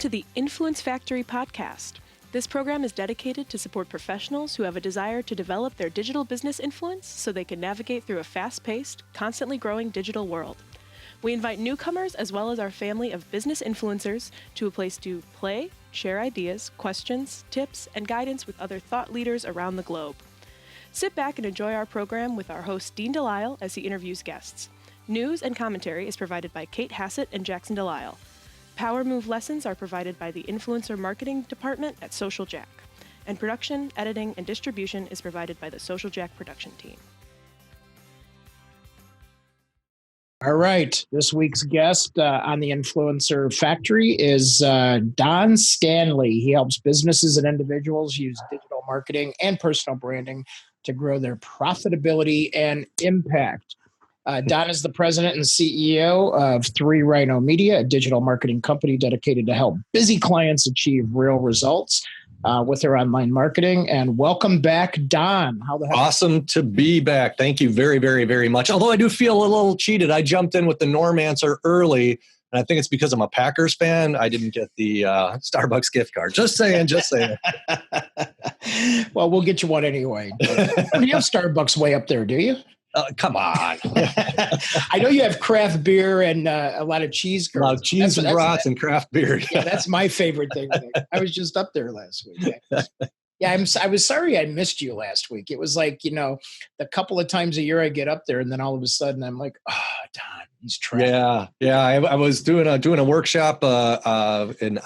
to the Influence Factory podcast. This program is dedicated to support professionals who have a desire to develop their digital business influence so they can navigate through a fast-paced, constantly growing digital world. We invite newcomers as well as our family of business influencers to a place to play, share ideas, questions, tips, and guidance with other thought leaders around the globe. Sit back and enjoy our program with our host Dean Delisle as he interviews guests. News and commentary is provided by Kate Hassett and Jackson Delisle. Power Move lessons are provided by the Influencer Marketing Department at Social Jack. And production, editing, and distribution is provided by the Social Jack production team. All right. This week's guest on the Influencer Factory is Don Stanley. He helps businesses and individuals use digital marketing and personal branding to grow their profitability and impact. Don is the president and CEO of 3 Rhino Media, a digital marketing company dedicated to help busy clients achieve real results with their online marketing. And welcome back, Don. How the heck? Awesome to be back. Thank you very, very, very much. Although I do feel a little cheated. I jumped in with the Norm answer early, and I think it's because I'm a Packers fan. I didn't get the Starbucks gift card. Just saying, just saying. Well, we'll get you one anyway. You don't have Starbucks way up there, do you? Come on. I know you have craft beer and a lot of cheese curds. A lot of cheese and brats and craft beer. Yeah, that's my favorite thing. I was just up there last week. Yeah, I was sorry I missed you last week. It was like, the couple of times a year I get up there and then all of a sudden I'm like, oh, Don, he's trying. Yeah. I was doing a workshop in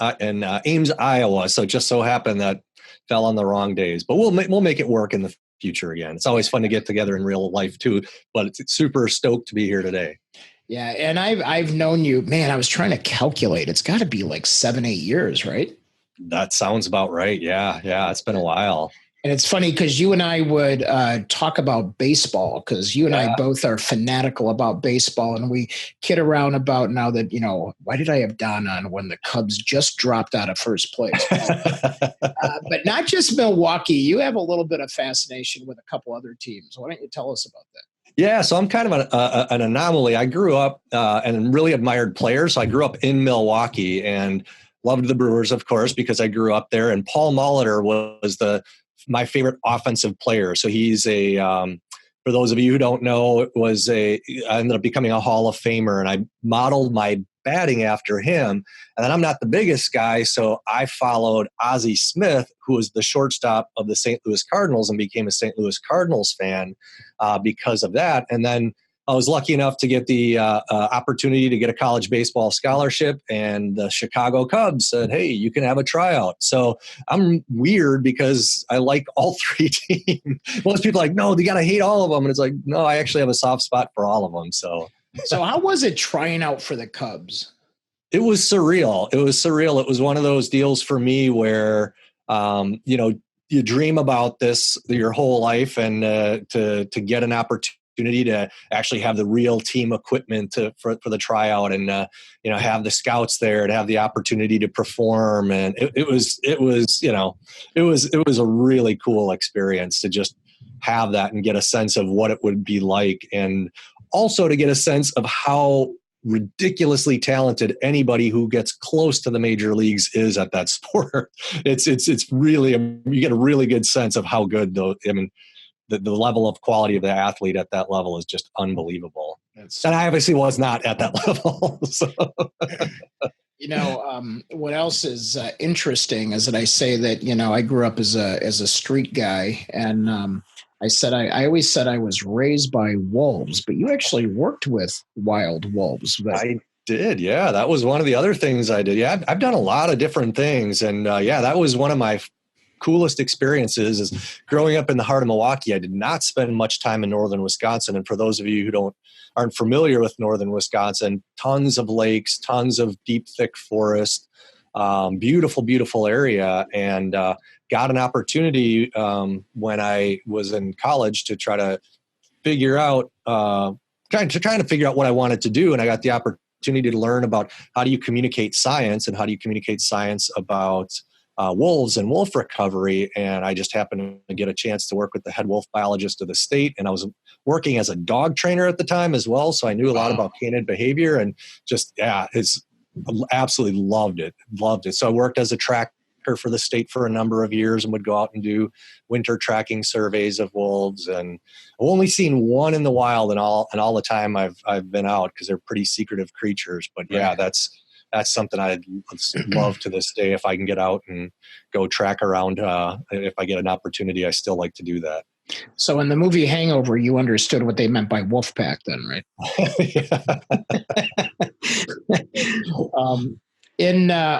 Ames, Iowa. So it just so happened that fell on the wrong days. But we'll make it work in the future again. It's always fun to get together in real life too, but it's super stoked to be here today. Yeah. And I've known you, man, I was trying to calculate. It's got to be like 7-8 years, right? That sounds about right. Yeah. It's been a while. And it's funny because you and I would talk about baseball because you and I both are fanatical about baseball. And we kid around about now that, why did I have Don on when the Cubs just dropped out of first place? But not just Milwaukee. You have a little bit of fascination with a couple other teams. Why don't you tell us about that? Yeah, so I'm kind of an anomaly. I grew up and really admired players. So I grew up in Milwaukee and loved the Brewers, of course, because I grew up there. And Paul Molitor was my favorite offensive player. So he's for those of you who don't know, I ended up becoming a Hall of Famer, and I modeled my batting after him. And then I'm not the biggest guy, so I followed Ozzie Smith, who was the shortstop of the St. Louis Cardinals, and became a St. Louis Cardinals fan because of that. And then I was lucky enough to get the opportunity to get a college baseball scholarship, and the Chicago Cubs said, hey, you can have a tryout. So I'm weird because I like all 3 teams. Most people are like, no, you got to hate all of them. And it's like, no, I actually have a soft spot for all of them. So how was it trying out for the Cubs? It was surreal. It was one of those deals for me where, you dream about this your whole life, and to get an opportunity to actually have the real team equipment for the tryout, and have the scouts there to have the opportunity to perform, and it was a really cool experience to just have that and get a sense of what it would be like, and also to get a sense of how ridiculously talented anybody who gets close to the major leagues is at that sport. It's really, you get a really good sense of how good the level of quality of the athlete at that level is just unbelievable. And I obviously was not at that level. So. What else is interesting is that I say that, I grew up as a street guy, and I always said I was raised by wolves, but you actually worked with wild wolves. I did. Yeah. That was one of the other things I did. Yeah. I've done a lot of different things. And that was one of my coolest experiences is growing up in the heart of Milwaukee. I did not spend much time in northern Wisconsin. And for those of you who aren't familiar with northern Wisconsin, tons of lakes, tons of deep, thick forest, beautiful, beautiful area. And got an opportunity when I was in college to try to figure out, trying to figure out what I wanted to do. And I got the opportunity to learn about how do you communicate science, and how do you communicate science about wolves and wolf recovery. And I just happened to get a chance to work with the head wolf biologist of the state. And I was working as a dog trainer at the time as well. So I knew a lot about canine behavior, and just, it's absolutely loved it. So I worked as a tracker for the state for a number of years and would go out and do winter tracking surveys of wolves. And I've only seen one in the wild in all the time I've been out, because they're pretty secretive creatures. But yeah, Right. that's something I'd love to this day if I can get out and go track around. If I get an opportunity, I still like to do that. So in the movie Hangover, you understood what they meant by wolf pack then, right?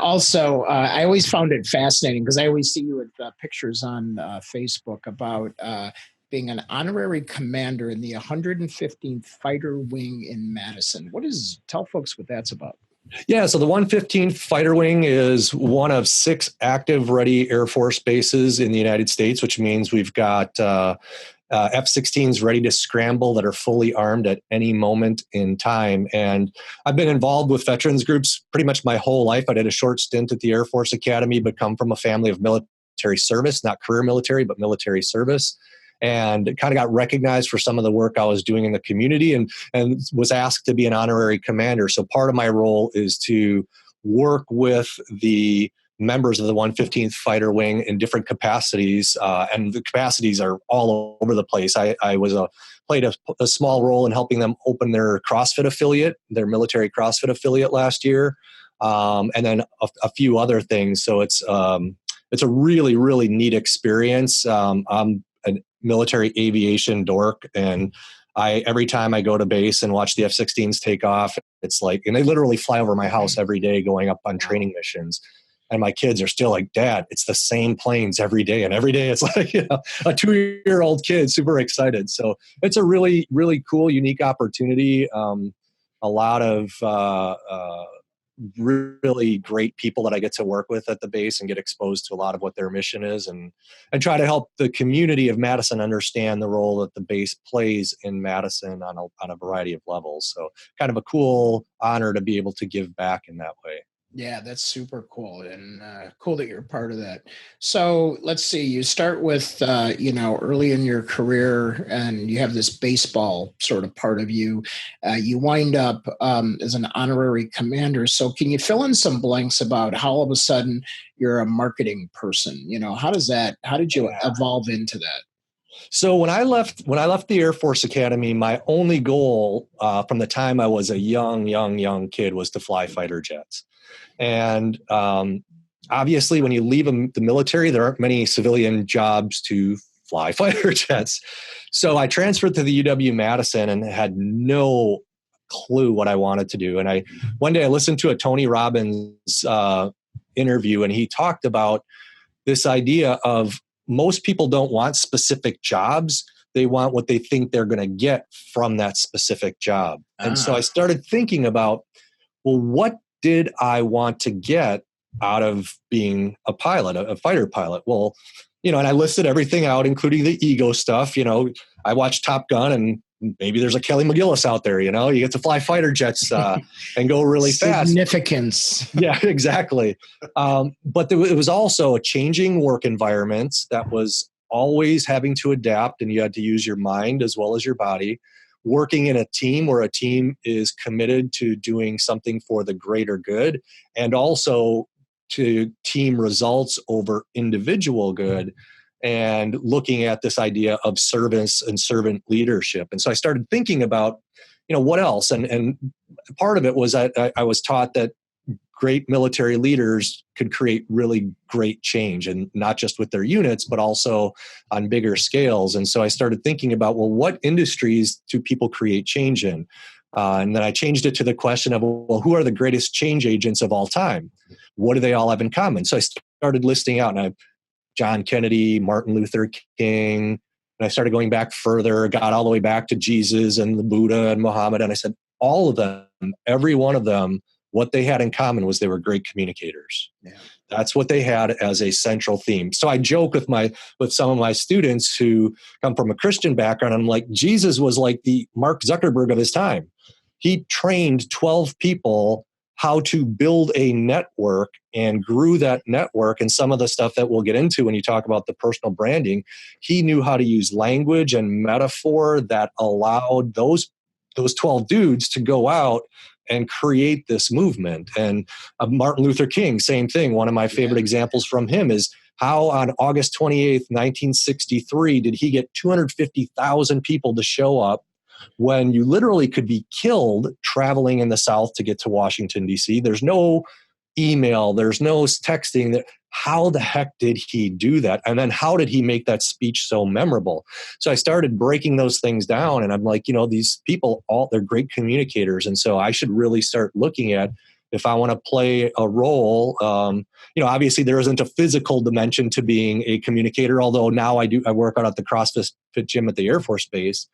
Also, I always found it fascinating because I always see you with pictures on Facebook about being an honorary commander in the 115th Fighter Wing in Madison. Tell folks what that's about. Yeah, so the 115th Fighter Wing is one of 6 active ready Air Force bases in the United States, which means we've got F-16s ready to scramble that are fully armed at any moment in time. And I've been involved with veterans groups pretty much my whole life. I did a short stint at the Air Force Academy, but come from a family of military service, not career military, but military service. And kind of got recognized for some of the work I was doing in the community, and was asked to be an honorary commander. So part of my role is to work with the members of the 115th Fighter Wing in different capacities, and the capacities are all over the place. I played a small role in helping them open their CrossFit affiliate, their military CrossFit affiliate last year, and then a few other things. So it's a really, really neat experience. I'm a military aviation dork, and every time I go to base and watch the F-16s take off, it's like, and they literally fly over my house every day going up on training missions. And my kids are still like, Dad, it's the same planes every day. And every day it's like, a 2-year-old kid, super excited. So it's a really, really cool, unique opportunity. A lot of really great people that I get to work with at the base and get exposed to a lot of what their mission is, and try to help the community of Madison understand the role that the base plays in Madison on a variety of levels. So kind of a cool honor to be able to give back in that way. Yeah, that's super cool, and cool that you're part of that. So let's see, you start with, early in your career, and you have this baseball sort of part of you. You wind up as an honorary commander. So can you fill in some blanks about how all of a sudden you're a marketing person? How did you evolve into that? So when I left the Air Force Academy, my only goal from the time I was a young kid was to fly fighter jets. And obviously, when you leave the military, there aren't many civilian jobs to fly fighter jets. So I transferred to the UW-Madison and had no clue what I wanted to do. And one day I listened to a Tony Robbins interview, and he talked about this idea of most people don't want specific jobs. They want what they think they're going to get from that specific job. And so I started thinking about, well, what did I want to get out of being a pilot, a fighter pilot? Well, and I listed everything out, including the ego stuff. I watched Top Gun, and maybe there's a Kelly McGillis out there. You get to fly fighter jets and go really fast. Significance. Yeah, exactly. But it was also a changing work environment that was always having to adapt, and you had to use your mind as well as your body. Working in a team where a team is committed to doing something for the greater good, and also to team results over individual good, and looking at this idea of service and servant leadership. And so I started thinking about, what else? And part of it was I was taught that great military leaders could create really great change, and not just with their units, but also on bigger scales. And so I started thinking about, well, what industries do people create change in? And then I changed it to the question of, well, who are the greatest change agents of all time? What do they all have in common? So I started listing out, and John Kennedy, Martin Luther King, and I started going back further, got all the way back to Jesus and the Buddha and Muhammad. And I said, all of them, every one of them, what they had in common was they were great communicators. Yeah. That's what they had as a central theme. So I joke with some of my students who come from a Christian background. I'm like, Jesus was like the Mark Zuckerberg of his time. He trained 12 people how to build a network and grew that network. And some of the stuff that we'll get into when you talk about the personal branding, he knew how to use language and metaphor that allowed those 12 dudes to go out and create this movement. And Martin Luther King, same thing. One of my favorite examples from him is how on August 28th, 1963, did he get 250,000 people to show up when you literally could be killed traveling in the South to get to Washington, D.C. There's no email, there's no texting. How the heck did he do that? And then how did he make that speech so memorable? So I started breaking those things down, and I'm like, these people, they're great communicators. And so I should really start looking at, if I want to play a role, obviously there isn't a physical dimension to being a communicator, although now I work out at the CrossFit gym at the Air Force Base.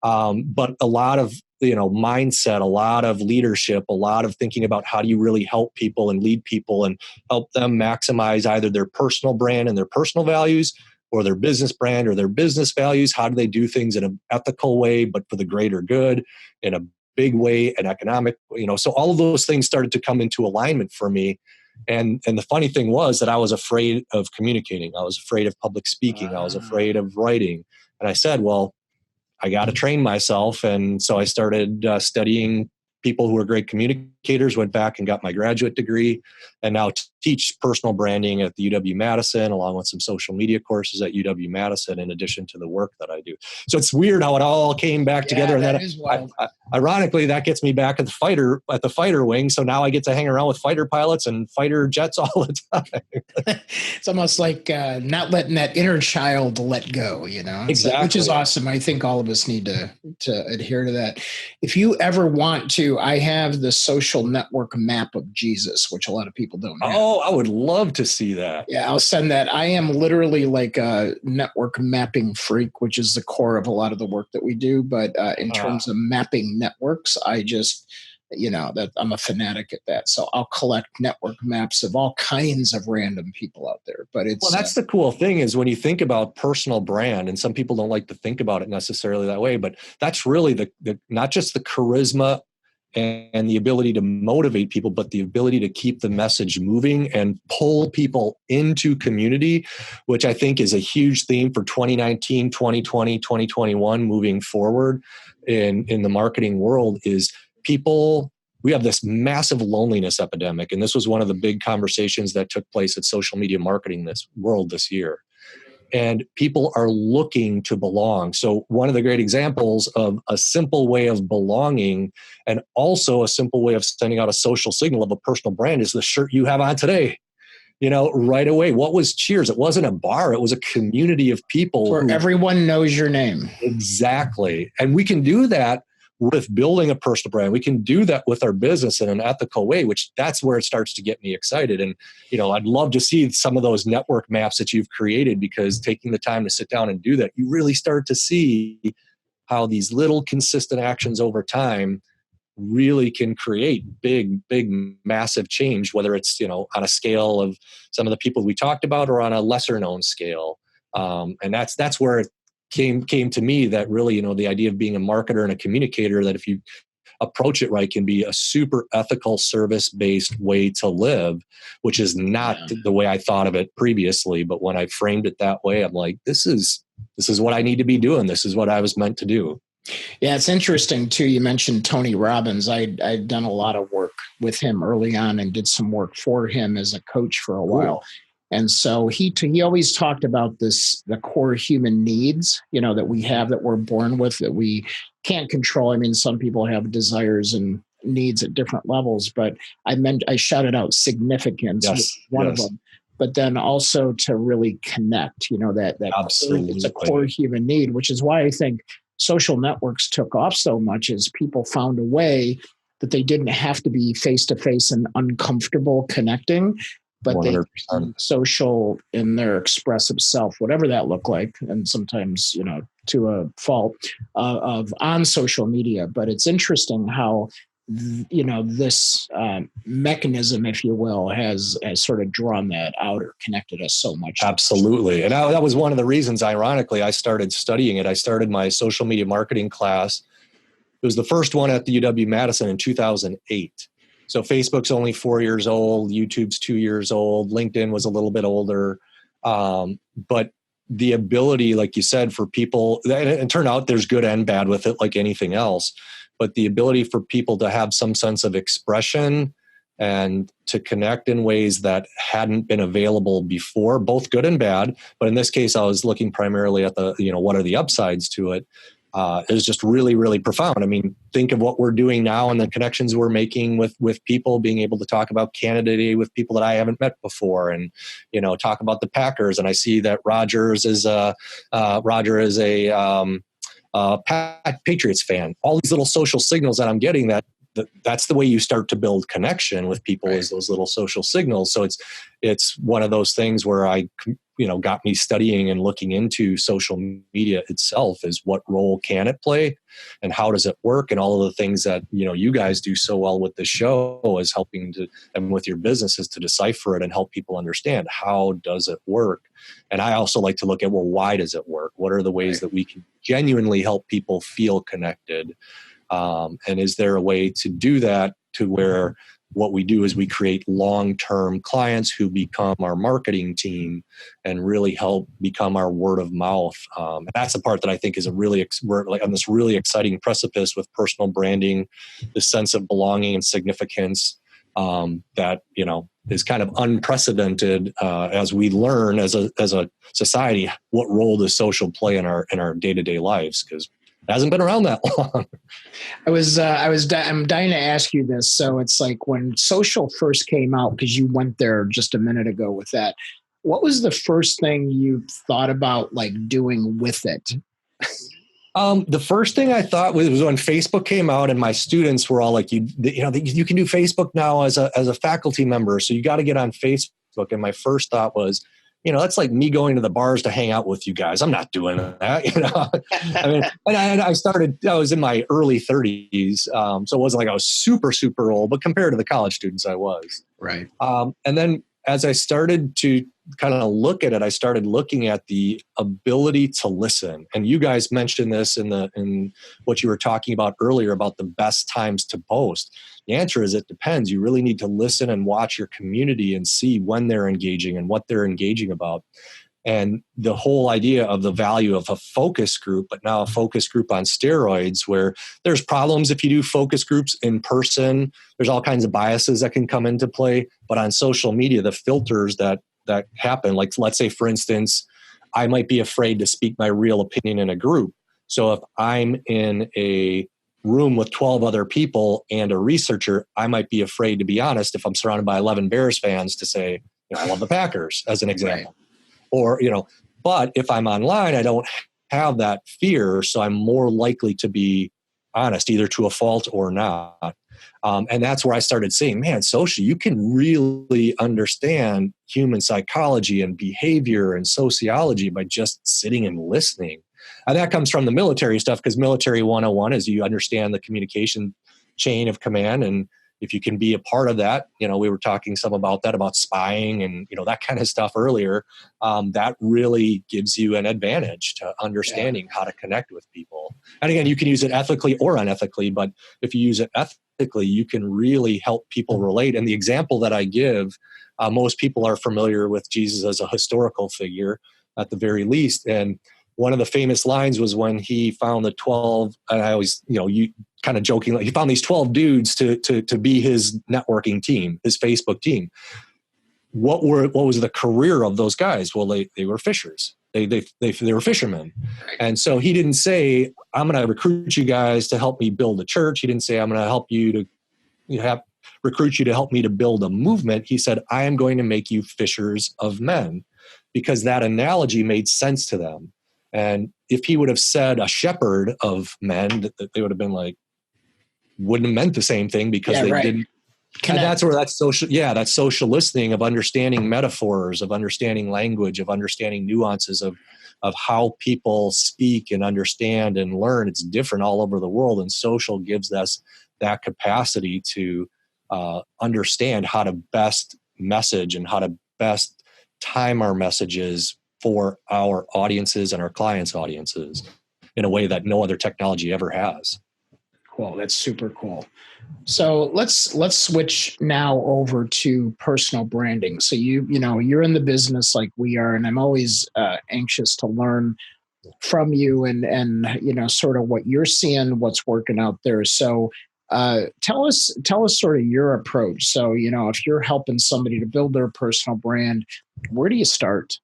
But a lot of, mindset, a lot of leadership, a lot of thinking about how do you really help people and lead people and help them maximize either their personal brand and their personal values, or their business brand or their business values. How do they do things in an ethical way, but for the greater good, in a big way, an economic, so all of those things started to come into alignment for me. And the funny thing was that I was afraid of communicating. I was afraid of public speaking. I was afraid of writing. And I said, well, I got to train myself. And so I started studying people who are great communicators, went back and got my graduate degree, and now teach personal branding at the UW-Madison, along with some social media courses at UW-Madison, in addition to the work that I do. So it's weird how it all came back together. And that is wild. Ironically, that gets me back at the fighter wing. So now I get to hang around with fighter pilots and fighter jets all the time. It's almost like not letting that inner child let go, Exactly. Which is awesome. I think all of us need to adhere to that. If you ever want to, I have the social network map of Jesus, which a lot of people don't have. Oh, I would love to see that. Yeah, I'll send that. I am literally like a network mapping freak, which is the core of a lot of the work that we do. But in terms of mapping networks, I just, that I'm a fanatic at that. So I'll collect network maps of all kinds of random people out there. But that's the cool thing is when you think about personal brand, and some people don't like to think about it necessarily that way, but that's really the not just the charisma and the ability to motivate people, but the ability to keep the message moving and pull people into community, which I think is a huge theme for 2019, 2020, 2021 moving forward in the marketing world. Is people, we have this massive loneliness epidemic. And this was one of the big conversations that took place at social media marketing this year. And people are looking to belong. So one of the great examples of a simple way of belonging, and also a simple way of sending out a social signal of a personal brand, is the shirt you have on today. Right away. What was Cheers? It wasn't a bar. It was a community of people. Where everyone knows your name. Exactly. And we can do that with building a personal brand. We can do that with our business in an ethical way, which that's where it starts to get me excited. And, I'd love to see some of those network maps that you've created, because taking the time to sit down and do that, you really start to see how these little consistent actions over time really can create big, massive change, whether it's, on a scale of some of the people we talked about or on a lesser known scale. And that's where it came to me, that really, the idea of being a marketer and a communicator, that if you approach it right, can be a super ethical, service-based way to live, which is not the way I thought of it previously. But when I framed it that way, I'm like, this is what I need to be doing. This is what I was meant to do. Yeah, it's interesting too. You mentioned Tony Robbins. I'd done a lot of work with him early on and did some work for him as a coach for a while. Cool. And so he always talked about the core human needs, that we have, that we're born with, that we can't control. I mean, some people have desires and needs at different levels, but I shouted out significance, one of them. But then also to really connect, that absolutely, it's a core human need, which is why I think social networks took off so much, is people found a way that they didn't have to be face-to-face and uncomfortable connecting, but 100%. They social in their expressive self, whatever that looked like, and sometimes, to a fault of on social media. But it's interesting how, this mechanism, if you will, has sort of drawn that out or connected us so much. Absolutely. And that was one of the reasons, ironically, I started studying it. I started my social media marketing class. It was the first one at the UW-Madison in 2008. So Facebook's only 4 years old. YouTube's 2 years old. LinkedIn was a little bit older. But the ability, like you said, for people, and it turned out there's good and bad with it, like anything else. but the ability for people to have some sense of expression and to connect in ways that hadn't been available before, both good and bad. But in this case, I was looking primarily at the, what are the upsides to it? Is just really, really profound. I mean, think of what we're doing now and the connections we're making with people, being able to talk about Canada Day with people that I haven't met before, and talk about the Packers. And I see that Roger is a Patriots fan. All these little social signals that I'm getting, that's the way you start to build connection with people, right, is those little social signals. So it's one of those things where got me studying and looking into social media itself, is what role can it play and how does it work, and all of the things that you guys do so well with the show is helping to, and with your businesses, to decipher it and help people understand how does it work. And I also like to look at, well, why does it work? What are the ways that we can genuinely help people feel connected? And is there a way to do that to where what we do is we create long-term clients who become our marketing team and really help become our word of mouth. And that's the part that I think is we're like on this really exciting precipice with personal branding, the sense of belonging and significance that, is kind of unprecedented as we learn as a society, what role does social play in our day-to-day lives? Because it hasn't been around that long. I'm dying to ask you this. So it's like when social first came out, because you went there just a minute ago with that, what was the first thing you thought about like doing with it? The first thing I thought was when Facebook came out and my students were all like, you can do Facebook now as a faculty member. So you got to get on Facebook. And my first thought was, that's like me going to the bars to hang out with you guys. I'm not doing that, I mean, and I was in my early 30s. So it wasn't like I was super, super old, but compared to the college students, I was. Right. And then as I started to kind of look at it, I started looking at the ability to listen. And you guys mentioned this in what you were talking about earlier about the best times to post. The answer is it depends. You really need to listen and watch your community and see when they're engaging and what they're engaging about. And the whole idea of the value of a focus group, but now a focus group on steroids, where there's problems if you do focus groups in person. There's all kinds of biases that can come into play. But on social media, the filters that happen, like let's say, for instance, I might be afraid to speak my real opinion in a group. So if I'm in a room with 12 other people and a researcher, I might be afraid, to be honest, if I'm surrounded by 11 Bears fans, to say, I love the Packers, as an example. Right. Or, but if I'm online, I don't have that fear. So I'm more likely to be honest, either to a fault or not. And that's where I started saying, man, social, you can really understand human psychology and behavior and sociology by just sitting and listening. And that comes from the military stuff, because military 101 is you understand the communication chain of command. And if you can be a part of that, we were talking some about that, about spying and, that kind of stuff earlier. That really gives you an advantage to understanding how to connect with people. And again, you can use it ethically or unethically, but if you use it ethically, you can really help people relate. And the example that I give, most people are familiar with Jesus as a historical figure at the very least. And one of the famous lines was when he found the 12, and I always, you kind of jokingly, he found these 12 dudes to be his networking team, his Facebook team. What was the career of those guys? Well, they were fishers. They were fishermen. And so he didn't say, I'm going to recruit you guys to help me build a church. He didn't say, I'm going to help you to recruit you to help me to build a movement. He said, I am going to make you fishers of men, because that analogy made sense to them. And if he would have said a shepherd of men, they would have been like, wouldn't have meant the same thing, because they didn't. And that's where that's social listening, of understanding metaphors, of understanding language, of understanding nuances of how people speak and understand and learn. It's different all over the world. And social gives us that capacity to understand how to best message and how to best time our messages for our audiences and our clients' audiences in a way that no other technology ever has. Cool. That's super cool. So let's switch now over to personal branding. So you're in the business like we are, and I'm always anxious to learn from you and sort of what you're seeing, what's working out there. So tell us sort of your approach. So, if you're helping somebody to build their personal brand, where do you start?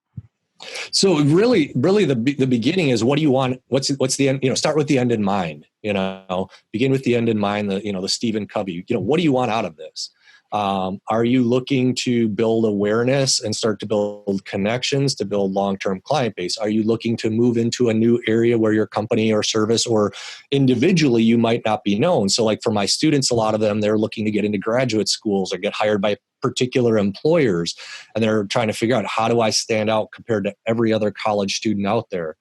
So really the beginning is, what do you want? What's the end? Start with the end in mind. Begin with the end in mind. The Stephen Covey. What do you want out of this? Are you looking to build awareness and start to build connections to build long-term client base? Are you looking to move into a new area where your company or service or individually you might not be known? So like for my students, a lot of them, they're looking to get into graduate schools or get hired by particular employers. And they're trying to figure out, how do I stand out compared to every other college student out there?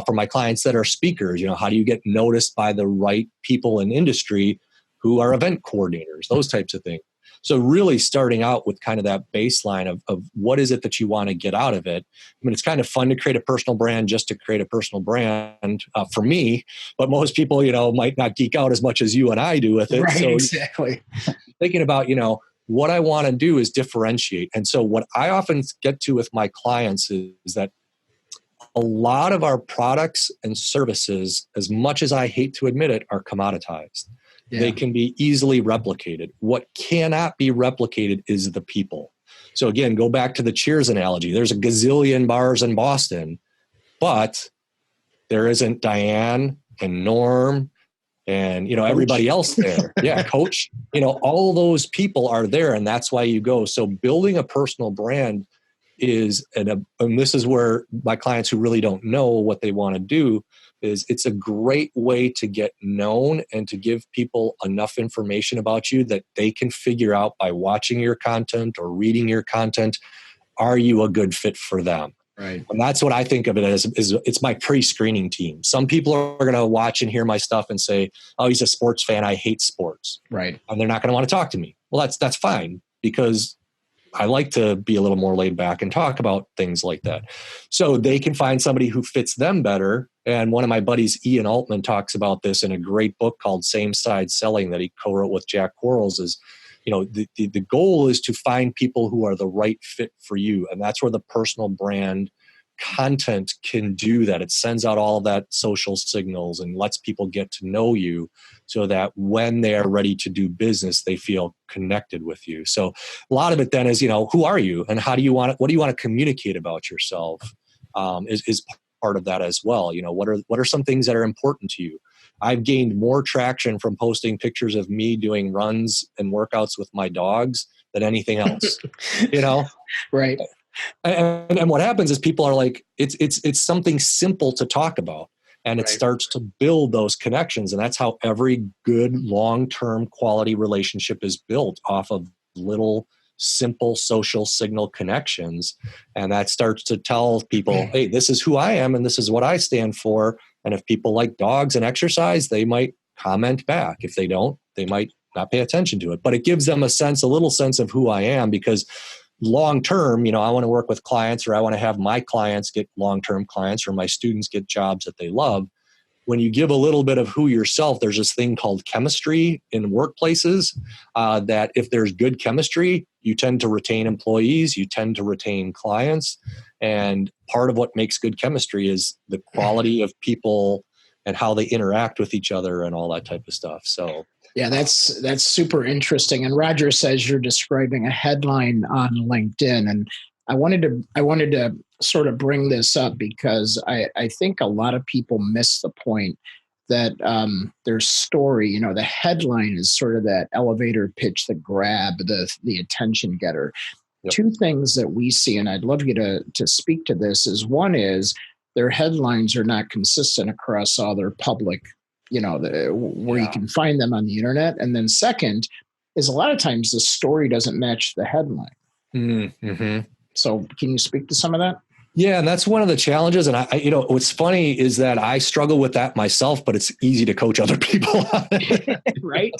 For my clients that are speakers, how do you get noticed by the right people in industry who are event coordinators, those types of things. So really starting out with kind of that baseline of what is it that you want to get out of it. I mean, it's kind of fun to create a personal brand just to create a personal brand for me, but most people, might not geek out as much as you and I do with it. Right, so exactly. Thinking about, what I want to do is differentiate. And so what I often get to with my clients is that a lot of our products and services, as much as I hate to admit it, are commoditized. Yeah. They can be easily replicated. What cannot be replicated is the people. So again, go back to the Cheers analogy. There's a gazillion bars in Boston, but there isn't Diane and Norm and everybody else there. Yeah, Coach. All those people are there, and that's why you go. So building a personal brand is, and this is where my clients who really don't know what they want to do, is it's a great way to get known and to give people enough information about you that they can figure out by watching your content or reading your content, are you a good fit for them? Right. And that's what I think of it as, is it's my pre-screening team. Some people are going to watch and hear my stuff and say, oh, he's a sports fan, I hate sports. Right. And they're not going to want to talk to me. Well, that's fine, because I like to be a little more laid back and talk about things like that. So they can find somebody who fits them better. And one of my buddies, Ian Altman, talks about this in a great book called Same Side Selling that he co-wrote with Jack Quarles. Is, the goal is to find people who are the right fit for you. And that's where the personal brand content can do that. It sends out all of that social signals and lets people get to know you, so that when they are ready to do business, they feel connected with you. So a lot of it then is, who are you and what do you want to communicate about yourself, is part of that as well. What are some things that are important to you? I've gained more traction from posting pictures of me doing runs and workouts with my dogs than anything else, Right. And what happens is people are like, it's something simple to talk about, and it starts to build those connections. And that's how every good long-term quality relationship is built, off of little simple social signal connections. And that starts to tell people, hey, this is who I am and this is what I stand for. And if people like dogs and exercise, they might comment back. If they don't, they might not pay attention to it. But it gives them a little sense of who I am, because long term, I want to work with clients, or I want to have my clients get long-term clients, or my students get jobs that they love. When you give a little bit of who yourself, there's this thing called chemistry in workplaces, that if there's good chemistry, you tend to retain employees, you tend to retain clients. And part of what makes good chemistry is the quality of people and how they interact with each other and all that type of stuff. So yeah, that's super interesting. And Roger says you're describing a headline on LinkedIn, and I wanted to sort of bring this up because I think a lot of people miss the point that their story, the headline is sort of that elevator pitch, the grab, the attention getter. Yep. Two things that we see, and I'd love you to speak to this, is one is their headlines are not consistent across all their public, where you can find them on the internet. And then second is a lot of times the story doesn't match the headline. Mm-hmm. So can you speak to some of that? Yeah, and that's one of the challenges. And I what's funny is that I struggle with that myself, but it's easy to coach other people on it. Right.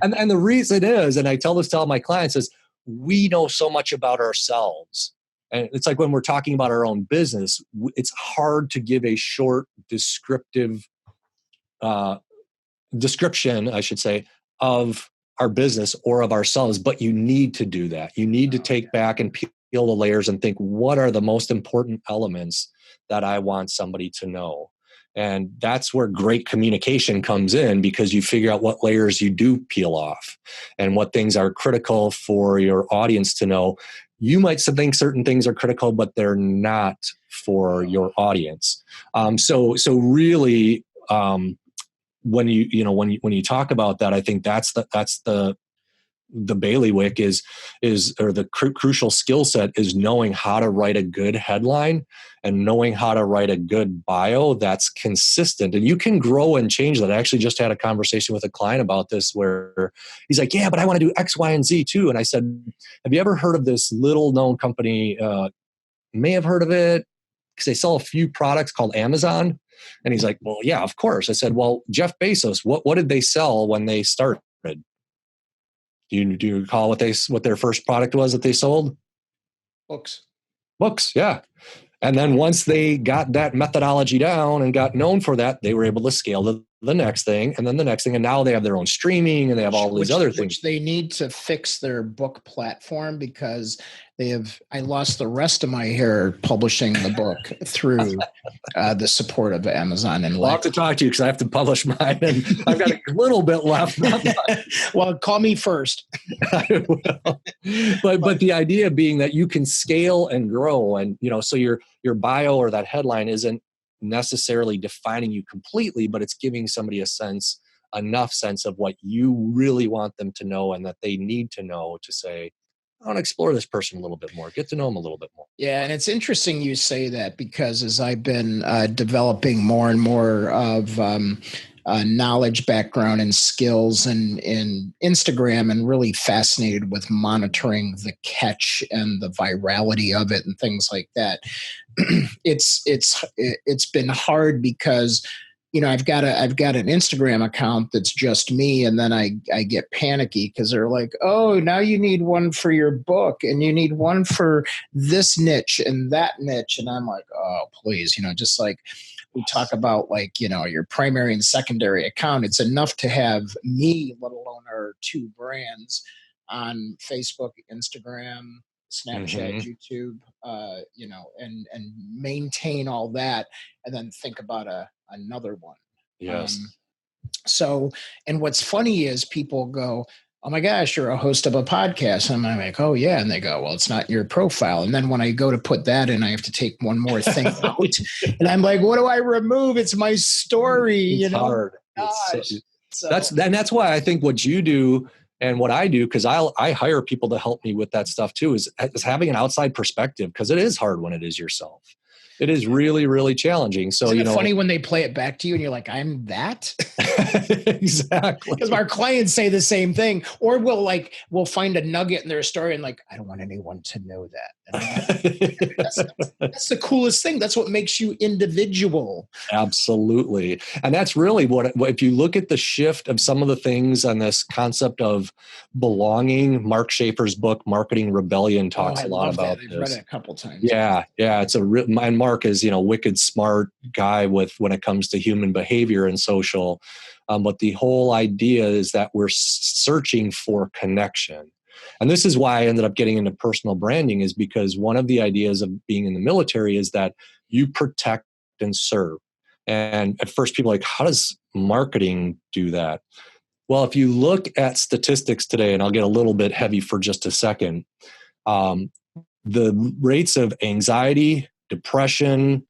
and the reason is, and I tell this to all my clients, is we know so much about ourselves. And it's like when we're talking about our own business, it's hard to give a short descriptive description, I should say, of our business or of ourselves, but you need to do that. You need to take back and peel the layers and think, what are the most important elements that I want somebody to know? And that's where great communication comes in, because you figure out what layers you do peel off and what things are critical for your audience to know. You might think certain things are critical, but they're not for your audience. So really, when you talk about that, I think that's the bailiwick is or the crucial skill set is knowing how to write a good headline and knowing how to write a good bio that's consistent. And you can grow and change that. I actually just had a conversation with a client about this where he's like, yeah, but I want to do X, Y, and Z too. And I said, have you ever heard of this little known company? May have heard of it because they sell a few products called Amazon. And he's like, well, yeah, of course. I said, well, Jeff Bezos, what did they sell when they started? Do you recall what their first product was that they sold? Books, yeah. And then once they got that methodology down and got known for that, they were able to scale to the next thing and then the next thing. And now they have their own streaming and they have all these other things. Which they need to fix their book platform because I lost the rest of my hair publishing the book through the support of Amazon. And I'll have to talk to you because I have to publish mine and I've got a little bit left. Well, call me first. I will. But the idea being that you can scale and grow, and so your bio or that headline isn't necessarily defining you completely, but it's giving somebody enough sense of what you really want them to know and that they need to know to say, I want to explore this person a little bit more, get to know them a little bit more. Yeah, and it's interesting you say that because as I've been developing more and more of knowledge, background, and skills in Instagram, and really fascinated with monitoring the catch and the virality of it and things like that. It's been hard because I've got an Instagram account that's just me, and then I get panicky because they're like, oh, now you need one for your book and you need one for this niche and that niche, and I'm like, oh, please, just like we talk about, like, your primary and secondary account. It's enough to have me, let alone our two brands on Facebook, Instagram, Snapchat, YouTube, and maintain all that, and then think about another one. Yes. And what's funny is people go, oh my gosh, you're a host of a podcast. And I'm like, oh yeah. And they go, well, it's not your profile. And then when I go to put that in, I have to take one more thing out. And I'm like, what do I remove? It's my story. It's hard. That's why I think what you do and what I do, because I hire people to help me with that stuff too, is having an outside perspective, because it is hard when it is yourself. It is really, really challenging. So, Isn't it funny when they play it back to you and you're like, I'm that? Exactly. Because our clients say the same thing. Or we'll find a nugget in their story and like, I don't want anyone to know that. That's the coolest thing. That's what makes you individual. Absolutely. And that's really what if you look at the shift of some of the things on this concept of belonging, Mark Schaefer's book, Marketing Rebellion, talks a lot about this. I've read it a couple times. Yeah. It's and Mark is, wicked smart guy when it comes to human behavior and social. But the whole idea is that we're searching for connection. And this is why I ended up getting into personal branding, is because one of the ideas of being in the military is that you protect and serve. And at first people are like, how does marketing do that? Well, if you look at statistics today, and I'll get a little bit heavy for just a second, the rates of anxiety, depression,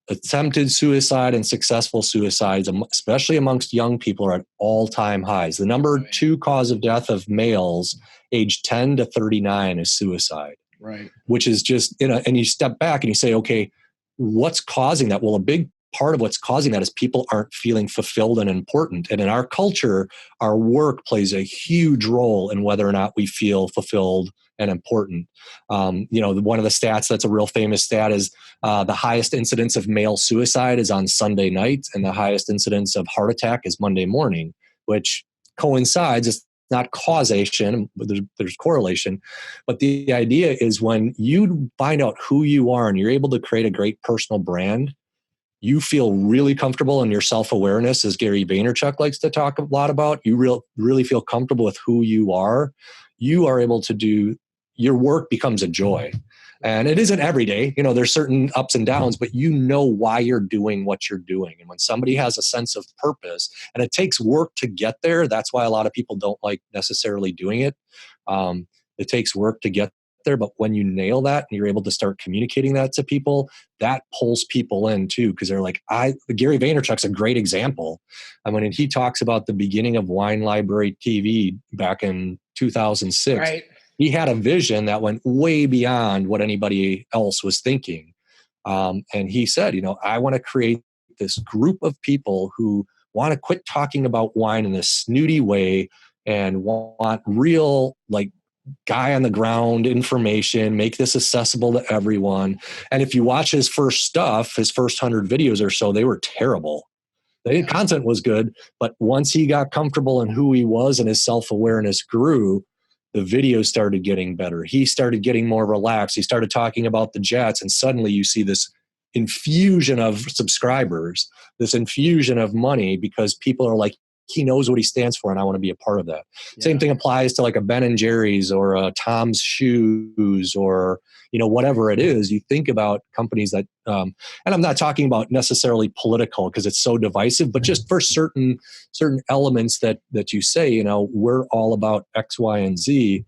attempted suicide, and successful suicides, especially amongst young people, are at all-time highs. The number 2 cause of death of males aged 10 to 39 is suicide. Right. Which is just, and you step back and you say, okay, what's causing that? Well, a big part of what's causing that is people aren't feeling fulfilled and important. And in our culture, our work plays a huge role in whether or not we feel fulfilled and important. One of the stats that's a real famous stat is the highest incidence of male suicide is on Sunday night, and the highest incidence of heart attack is Monday morning, which coincides. It's not causation, but there's correlation. But the idea is when you find out who you are and you're able to create a great personal brand, you feel really comfortable in your self-awareness, as Gary Vaynerchuk likes to talk a lot about. You really feel comfortable with who you are. You are able to do, your work becomes a joy. And it isn't every day, there's certain ups and downs, but you know why you're doing what you're doing. And when somebody has a sense of purpose, and it takes work to get there, that's why a lot of people don't like necessarily doing it. It takes work to get there, but when you nail that and you're able to start communicating that to people, that pulls people in too, because they're like, Gary Vaynerchuk's a great example. I mean, he talks about the beginning of Wine Library TV back in 2006. Right. He had a vision that went way beyond what anybody else was thinking. And he said, I want to create this group of people who want to quit talking about wine in this snooty way and want real, guy on the ground information, make this accessible to everyone. And if you watch his first stuff, his first 100 videos or so, they were terrible. The content was good, but once he got comfortable in who he was and his self-awareness grew, the videos started getting better. He started getting more relaxed. He started talking about the Jets, and suddenly you see this infusion of subscribers, this infusion of money, because people are like, he knows what he stands for, and I want to be a part of that. Yeah. Same thing applies to like a Ben and Jerry's or a Tom's Shoes or, whatever it is. You think about companies that, and I'm not talking about necessarily political because it's so divisive, but just for certain elements that you say, we're all about X, Y, and Z.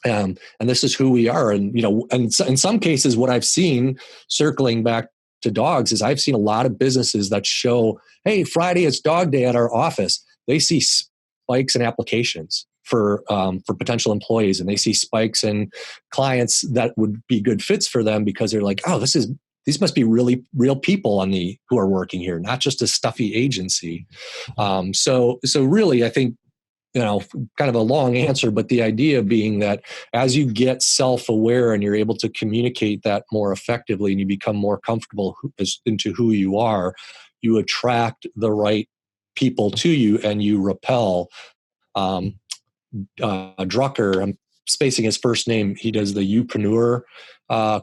And this is who we are. And, and in some cases, what I've seen circling back to dogs is I've seen a lot of businesses that show, hey, Friday is dog day at our office. They see spikes in applications for potential employees, and they see spikes in clients that would be good fits for them because they're like, oh, these must be really real people who are working here, not just a stuffy agency. So really, I think, kind of a long answer, but the idea being that as you get self-aware and you're able to communicate that more effectively and you become more comfortable into who you are, you attract the right people to you and you repel. Drucker, I'm spacing his first name. He does the Youpreneur.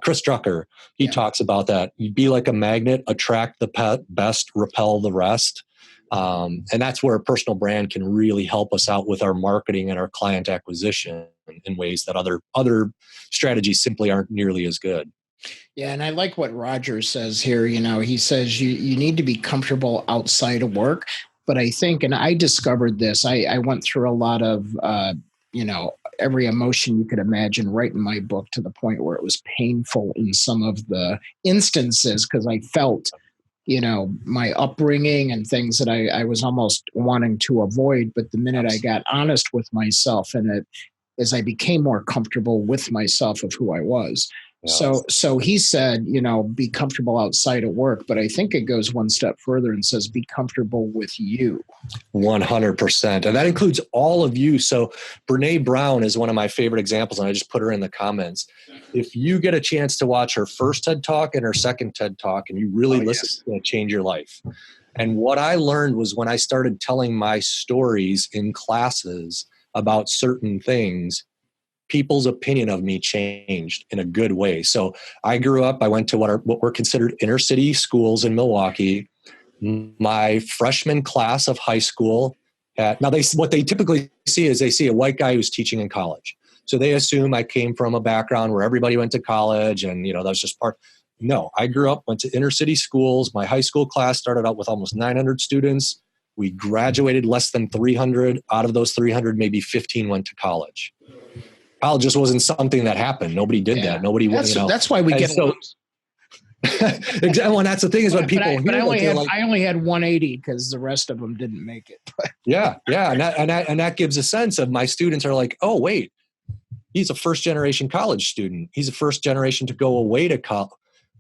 Chris Drucker, he talks about that. You be like a magnet, attract the best, repel the rest. And that's where a personal brand can really help us out with our marketing and our client acquisition in ways that other strategies simply aren't nearly as good. Yeah, and I like what Roger says here. He says you need to be comfortable outside of work. But I think, and I discovered this, I went through a lot of, every emotion you could imagine right in my book, to the point where it was painful in some of the instances because I felt my upbringing and things that I was almost wanting to avoid. But the minute I got honest with myself as I became more comfortable with myself of who I was. Yeah. So he said, be comfortable outside of work. But I think it goes one step further and says, be comfortable with you. 100%. And that includes all of you. So Brene Brown is one of my favorite examples, and I just put her in the comments. If you get a chance to watch her first TED Talk and her second TED Talk, and you really listen, it's going to change your life. And what I learned was when I started telling my stories in classes about certain things, people's opinion of me changed in a good way. So I grew up, I went to what were considered inner city schools in Milwaukee. My freshman class of high school what they typically see is they see a white guy who's teaching in college. So they assume I came from a background where everybody went to college and, that was just part. No, I grew up, went to inner city schools. My high school class started out with almost 900 students. We graduated less than 300. Out of those 300, maybe 15 went to college. College just wasn't something that happened. Nobody did that. Nobody. That's why we get along. Exactly. And that's the thing is when people. But I only had 180 because the rest of them didn't make it. Yeah, and that gives a sense of my students are like, oh wait, he's a first generation college student. He's a first generation to go away to college.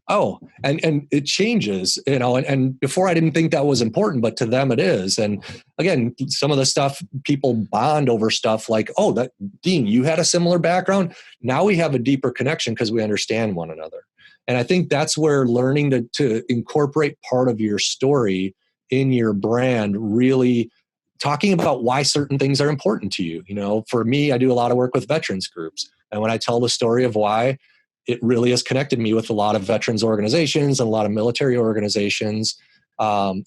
Oh, and it changes, and before I didn't think that was important, but to them it is. And again, some of the stuff people bond over stuff like, oh, that Dean, you had a similar background. Now we have a deeper connection because we understand one another. And I think that's where learning to incorporate part of your story in your brand, really talking about why certain things are important to you. For me, I do a lot of work with veterans groups. And when I tell the story of why, it really has connected me with a lot of veterans organizations and a lot of military organizations,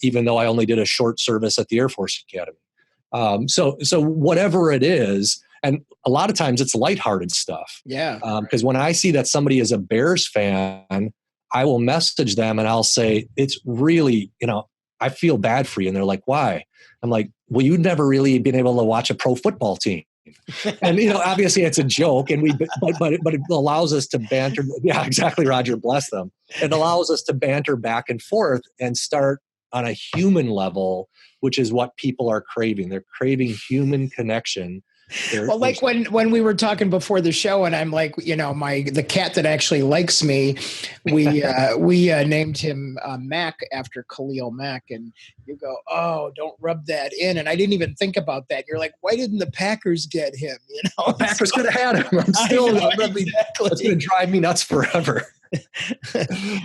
even though I only did a short service at the Air Force Academy. So whatever it is, And a lot of times it's lighthearted stuff. Yeah. Because when I see that somebody is a Bears fan, I will message them and I'll say, it's really, I feel bad for you. And they're like, why? I'm like, well, you've never really been able to watch a pro football team. And, obviously it's a joke, and but it allows us to banter. Yeah, exactly, Roger. Bless them. It allows us to banter back and forth and start on a human level, which is what people are craving. They're craving human connection. Well, like when we were talking before the show, and I'm like, the cat that actually likes me, we named him Mac after Khalil Mack, and you go, oh, don't rub that in, and I didn't even think about that. You're like, why didn't the Packers get him? The Packers could have had him. I'm still exactly. That's going to drive me nuts forever.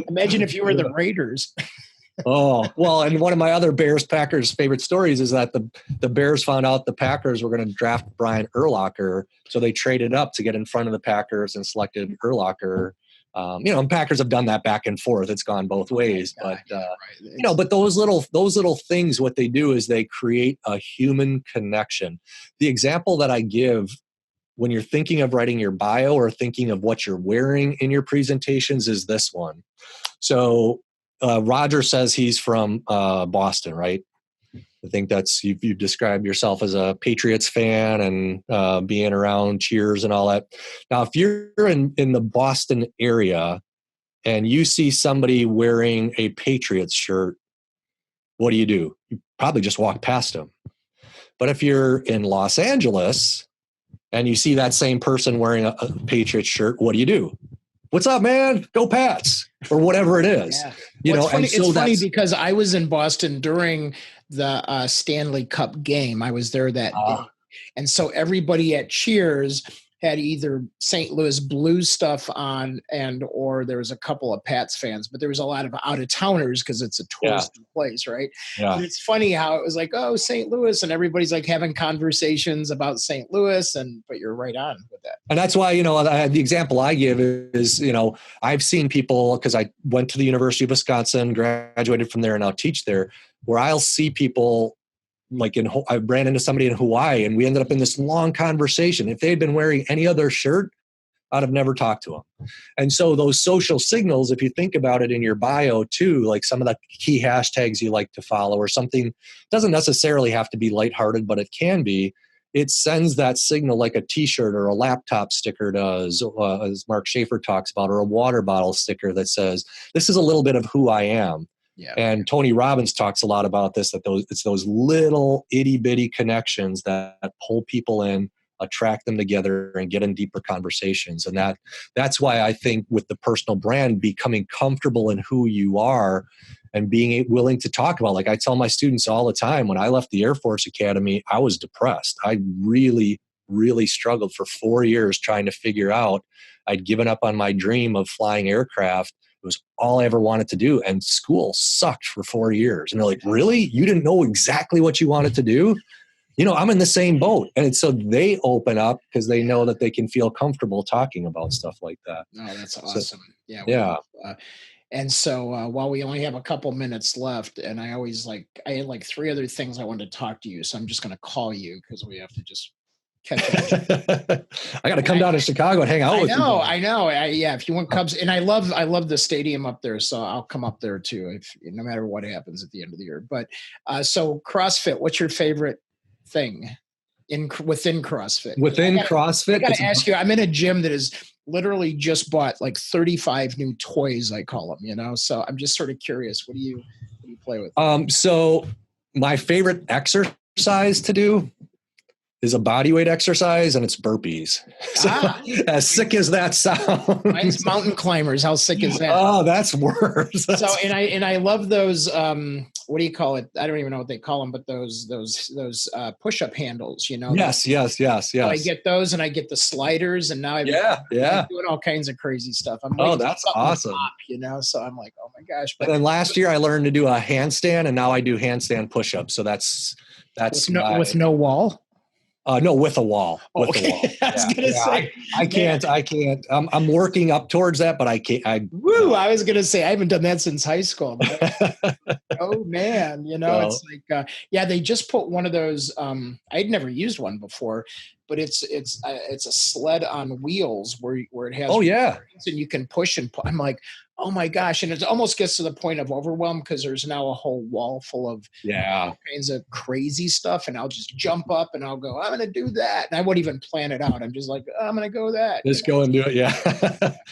Imagine if you were the Raiders. Oh, well, and one of my other Bears-Packers favorite stories is that the Bears found out the Packers were going to draft Brian Urlacher, so they traded up to get in front of the Packers and selected Urlacher. And Packers have done that back and forth. It's gone both ways, but but those little things, what they do is they create a human connection. The example that I give when you're thinking of writing your bio or thinking of what you're wearing in your presentations is this one. So Roger says he's from Boston, right? I think that's you've described yourself as a Patriots fan and being around cheers and all that. Now, if you're in the Boston area and you see somebody wearing a Patriots shirt, what do? You probably just walk past them. But if you're in Los Angeles and you see that same person wearing a Patriots shirt, what do? What's up, man? Go Pats, or whatever it is. Yeah. It's funny because I was in Boston during the Stanley Cup game. I was there that day. And so everybody at Cheers had either St. Louis Blues stuff on or there was a couple of Pats fans, but there was a lot of out-of-towners because it's a tourist place, right? Yeah. And it's funny how it was like, oh, St. Louis, and everybody's like having conversations about St. Louis, but you're right on with that. And that's why, the example I give is, I've seen people, because I went to the University of Wisconsin, graduated from there, and now teach there, where I'll see people like I ran into somebody in Hawaii and we ended up in this long conversation. If they had been wearing any other shirt, I'd have never talked to them. And so those social signals, if you think about it in your bio too, like some of the key hashtags you like to follow or something, doesn't necessarily have to be lighthearted, but it can be. It sends that signal like a t-shirt or a laptop sticker does, as Mark Schaefer talks about, or a water bottle sticker that says, this is a little bit of who I am. Yeah. And Tony Robbins talks a lot about this, that it's those little itty bitty connections that pull people in, attract them together, and get in deeper conversations. And that's why I think with the personal brand, becoming comfortable in who you are and being willing to talk about, like I tell my students all the time, when I left the Air Force Academy, I was depressed. I really, really struggled for 4 years trying to figure out. I'd given up on my dream of flying aircraft. It was all I ever wanted to do. And school sucked for 4 years. And they're like, really? You didn't know exactly what you wanted to do? I'm in the same boat. And so they open up because they know that they can feel comfortable talking about stuff like that. Oh, that's awesome. Yeah. And so while we only have a couple minutes left, and I had like 3 other things I wanted to talk to you. So I'm just going to call you because we have to just catch up. I got to come down to Chicago and hang out with you. I know. If you want Cubs, and I love the stadium up there, so I'll come up there too, no matter what happens at the end of the year. But so CrossFit, what's your favorite thing within CrossFit? CrossFit, I got to ask you. I'm in a gym that is literally just bought like 35 new toys, I call them. So I'm just sort of curious. What do you play with? So my favorite exercise to do is a bodyweight exercise, and it's burpees. So, as sick as that sounds. Mine's mountain climbers. How sick is that? Oh, that's worse. And I love those. What do you call it? I don't even know what they call them, but those push-up handles. Yes. So I get those, and I get the sliders, and now I'm doing all kinds of crazy stuff. That's awesome. Top, so I'm like, oh my gosh. But then last year I learned to do a handstand, and now I do handstand push-ups. So that's with no wall. No, with a wall. With Okay. a wall. I was gonna say, I can't. I'm working up towards that, but I can't. I was gonna say I haven't done that since high school. Oh man, No. it's like they just put one of those. I'd never used one before, but it's a sled on wheels where it has. Oh yeah. And you can push and I'm like, oh my gosh, and it almost gets to the point of overwhelm because there's now a whole wall full of all kinds of crazy stuff, and I'll just jump up and I'll go, I'm gonna do that, and I won't even plan it out. I'm just like, I'm gonna go that. Just go and do it. Yeah.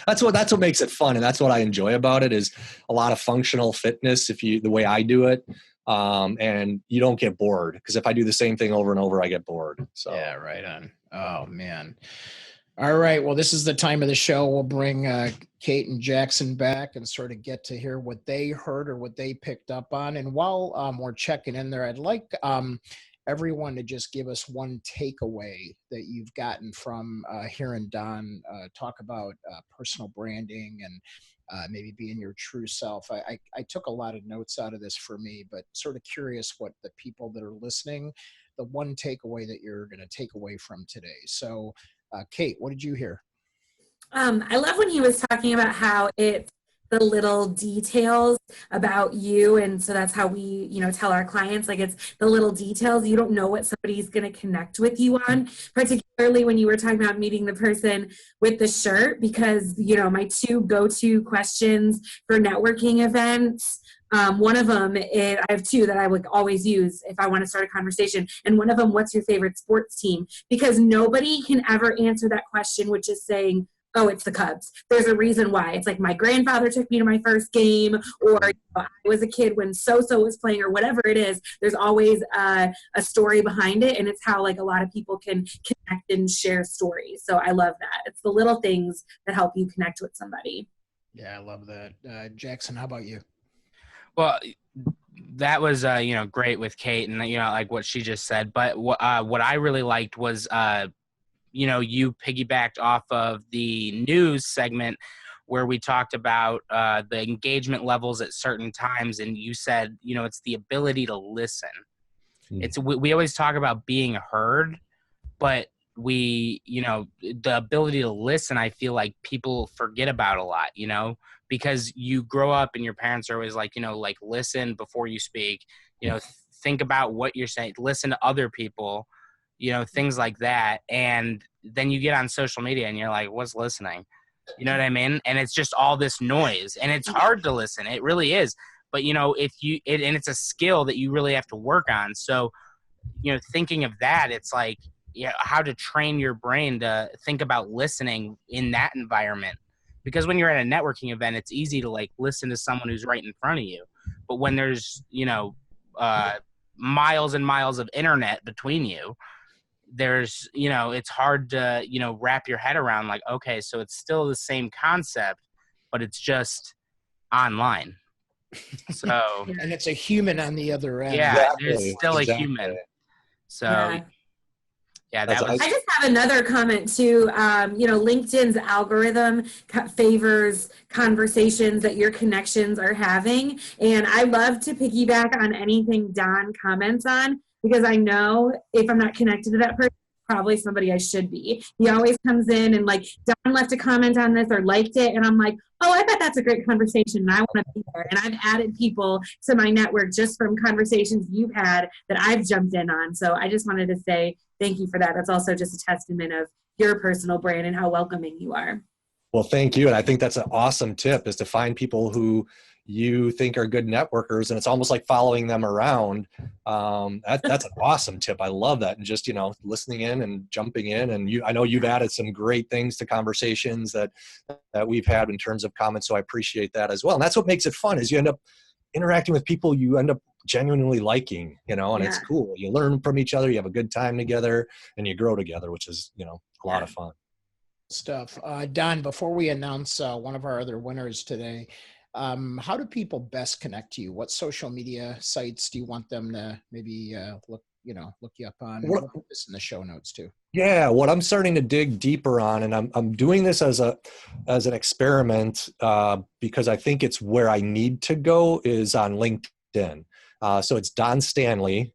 That's what makes it fun. And that's what I enjoy about it is a lot of functional fitness. The way I do it. And you don't get bored because if I do the same thing over and over, I get bored. So yeah, right on. Oh man. All right. Well, this is the time of the show. We'll bring Kate and Jackson back and sort of get to hear what they heard or what they picked up on. And while we're checking in there, I'd like everyone to just give us one takeaway that you've gotten from hearing Don talk about personal branding and maybe being your true self. I took a lot of notes out of this for me, but sort of curious what the people that are listening, the one takeaway that you're going to take away from today. So, Kate, what did you hear? I love when he was talking about how it's the little details about you. And so that's how we, tell our clients, like it's the little details. You don't know what somebody's going to connect with you on, particularly when you were talking about meeting the person with the shirt, because, my two go-to questions for networking events, one of them is, I have two that I would always use if I want to start a conversation. And one of them, what's your favorite sports team? Because nobody can ever answer that question, which is saying, oh, it's the Cubs. There's a reason why. It's like my grandfather took me to my first game, or I was a kid when so-so was playing, or whatever it is. There's always a story behind it, and it's how like a lot of people can connect and share stories. So I love that. It's the little things that help you connect with somebody. Yeah, I love that. Jackson, how about you? Well, that was great with Kate and like what she just said. But what I really liked was you piggybacked off of the news segment where we talked about the engagement levels at certain times, and you said it's the ability to listen. It's we always talk about being heard, but the ability to listen, I feel like people forget about a lot, because you grow up and your parents are always like, like listen before you speak, think about what you're saying, listen to other people, things like that. And then you get on social media and you're like, what's listening? You know what I mean? And it's just all this noise and it's hard to listen. It really is. But, if and it's a skill that you really have to work on. So, thinking of that, it's like, how to train your brain to think about listening in that environment. Because when you're at a networking event, it's easy to like listen to someone who's right in front of you. But when there's, miles and miles of internet between you, there's, it's hard to, wrap your head around like, okay, so it's still the same concept, but it's just online. So, and it's a human on the other end. Yeah, there's still a human. So, yeah, that was. I just have another comment too. LinkedIn's algorithm favors conversations that your connections are having, and I love to piggyback on anything Don comments on because I know if I'm not connected to that person, probably somebody I should be. He always comes in and like, Don left a comment on this or liked it, and I'm like, oh, I bet that's a great conversation, and I want to be there. And I've added people to my network just from conversations you've had that I've jumped in on. So I just wanted to say thank you for that. That's also just a testament of your personal brand and how welcoming you are. Well, thank you. And I think that's an awesome tip is to find people who you think are good networkers, and it's almost like following them around. That's an awesome tip. I love that. And just, listening in and jumping in. And I know you've added some great things to conversations that we've had in terms of comments. So I appreciate that as well. And that's what makes it fun is you end up interacting with people you end up genuinely liking, and it's cool. You learn from each other, you have a good time together, and you grow together, which is, a lot of fun. Stuff. Don, before we announce one of our other winners today, how do people best connect to you? What social media sites do you want them to maybe look you up on? We'll put this in the show notes too. Yeah, what I'm starting to dig deeper on, and I'm doing this as an experiment because I think it's where I need to go is on LinkedIn. So it's Don Stanley,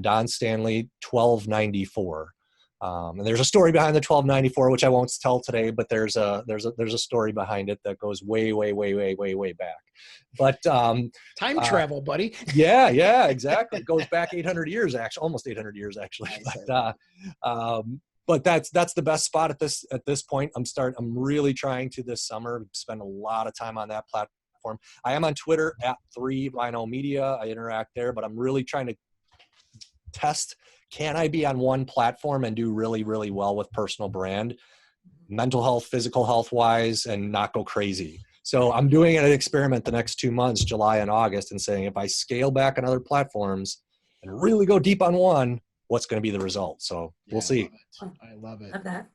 Don Stanley 1294. And there's a story behind the 1294, which I won't tell today, but there's a story behind it that goes way back. But time travel, buddy. Yeah, exactly. It goes back 800 years, actually, almost 800 years, actually. But that's the best spot at this point. I'm really trying to this summer spend a lot of time on that platform. I am on Twitter at 3Rhino Media. I interact there, but I'm really trying to test, can I be on one platform and do really, really well with personal brand, mental health, physical health wise, and not go crazy. So I'm doing an experiment the next 2 months, July and August, and saying if I scale back on other platforms and really go deep on one, what's going to be the result? So we'll see. I love it. Love that.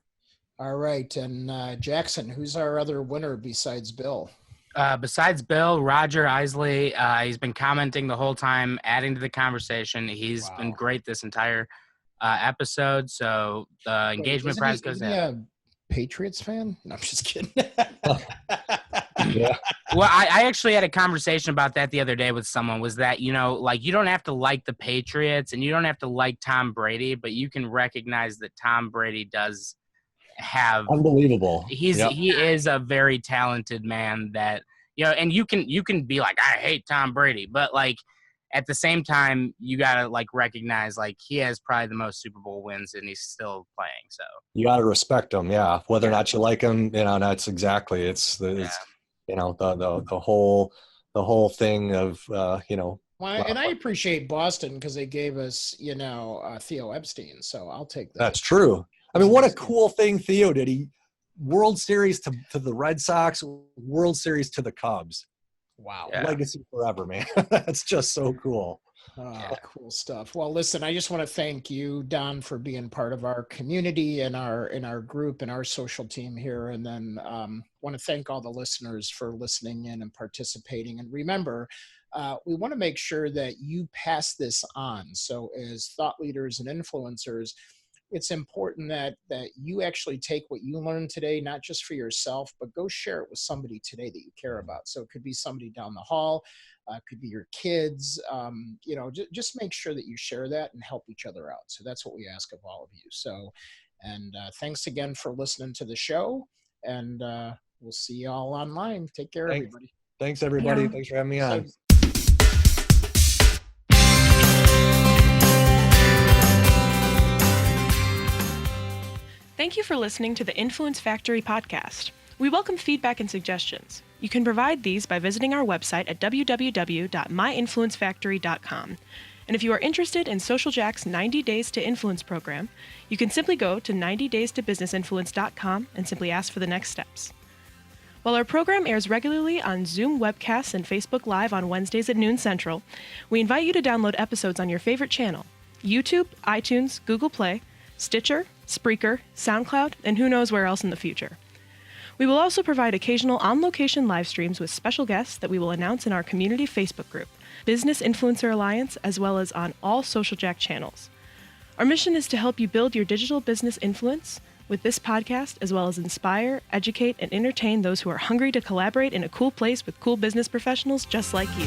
All right. And Jackson, who's our other winner besides Bill? Besides Bill, Roger Isley, he's been commenting the whole time, adding to the conversation. He's been great this entire episode. So the engagement prize goes in. A Patriots fan? No, I'm just kidding. Yeah. Well, I actually had a conversation about that the other day with someone, was that, you don't have to like the Patriots and you don't have to like Tom Brady, but you can recognize that Tom Brady does have unbelievable. He is a very talented man that, and you can be like, I hate Tom Brady, but like at the same time, you got to like recognize like he has probably the most Super Bowl wins and he's still playing. So you got to respect him. Yeah. Whether or not you like him, that's exactly, the whole thing of, Well, and I appreciate Boston because they gave us, Theo Epstein. So I'll take that. That's true. I mean, what a cool thing Theo did. He World Series to the Red Sox, World Series to the Cubs. Wow. Yeah. Legacy forever, man. That's just so cool. Cool stuff. Well, listen, I just want to thank you, Don, for being part of our community and our group and our social team here. And then want to thank all the listeners for listening in and participating. And remember, we want to make sure that you pass this on. So as thought leaders and influencers, it's important that you actually take what you learned today, not just for yourself, but go share it with somebody today that you care about. So it could be somebody down the hall, could be your kids, just make sure that you share that and help each other out. So that's what we ask of all of you. So, and thanks again for listening to the show, and we'll see you all online. Take care, everybody. Thanks, everybody. Yeah. Thanks for having me on. Thank you for listening to the Influence Factory podcast. We welcome feedback and suggestions. You can provide these by visiting our website at www.myinfluencefactory.com. And if you are interested in Social Jack's 90 Days to Influence program, you can simply go to 90daystobusinessinfluence.com and simply ask for the next steps. While our program airs regularly on Zoom webcasts and Facebook Live on Wednesdays at noon Central, we invite you to download episodes on your favorite channel: YouTube, iTunes, Google Play, Stitcher, Spreaker, SoundCloud, and who knows where else in the future. We will also provide occasional on-location live streams with special guests that we will announce in our community Facebook group, Business Influencer Alliance, as well as on all Social Jack channels. Our mission is to help you build your digital business influence with this podcast, as well as inspire, educate, and entertain those who are hungry to collaborate in a cool place with cool business professionals just like you.